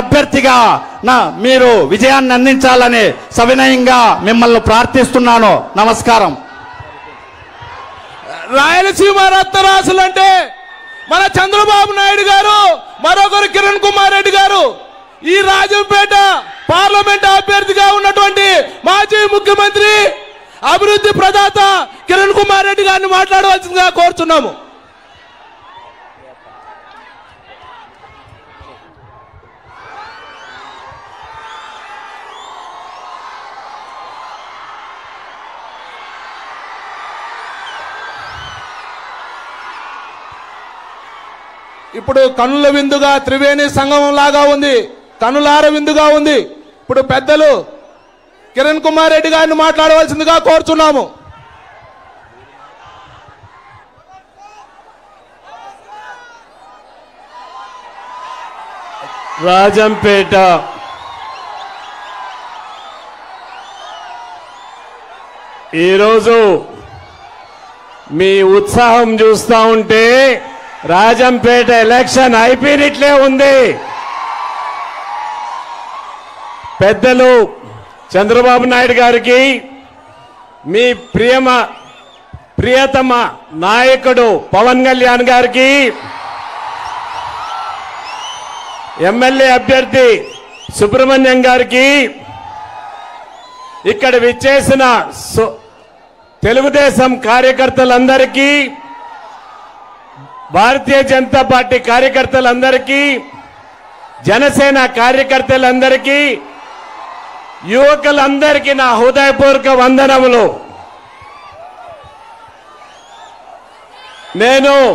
అభ్యర్థిగా మీరు విజయాన్ని అందించాలని సవినయంగా మిమ్మల్ని ప్రార్థిస్తున్నాను. నమస్కారం. రాయలసీమ రత్నరాశులు అంటే మన చంద్రబాబు నాయుడు గారు, మరొకరు కిరణ్ కుమార్ రెడ్డి గారు. ఈ రాజంపేట పార్లమెంట్ అభ్యర్థిగా ఉన్నటువంటి మాజీ ముఖ్యమంత్రి అభివృద్ధి ప్రదాత కిరణ్ కుమార్ రెడ్డి గారిని మాట్లాడవలసిందిగా కోరుతున్నాము. ఇప్పుడు కనుల విందుగా త్రివేణి సంగమం లాగా ఉంది, కనులార విందుగా ఉంది. ఇప్పుడు పెద్దలు కిరణ్ కుమార్ రెడ్డి గారిని మాట్లాడవలసిందిగా కోరుచున్నాము. రాజంపేట ఈరోజు మీ ఉత్సాహం చూస్తా ఉంటే రాజంపేట ఎలక్షన్ అయిపోయినట్లే ఉంది. పెద్దలు చంద్రబాబు నాయుడు గారికి, మీ ప్రియతమ నాయకుడు పవన్ కళ్యాణ్ గారికి, ఎమ్మెల్యే అభ్యర్థి సుబ్రహ్మణ్యం గారికి, ఇక్కడ విచ్చేసిన తెలుగుదేశం కార్యకర్తలందరికీ, భారతీయ జనతా పార్టీ కార్యకర్తలందరికీ, జనసేన కార్యకర్తలందరికీ, యువకులందరికీ నా హృదయపూర్వక వందనములు. నేను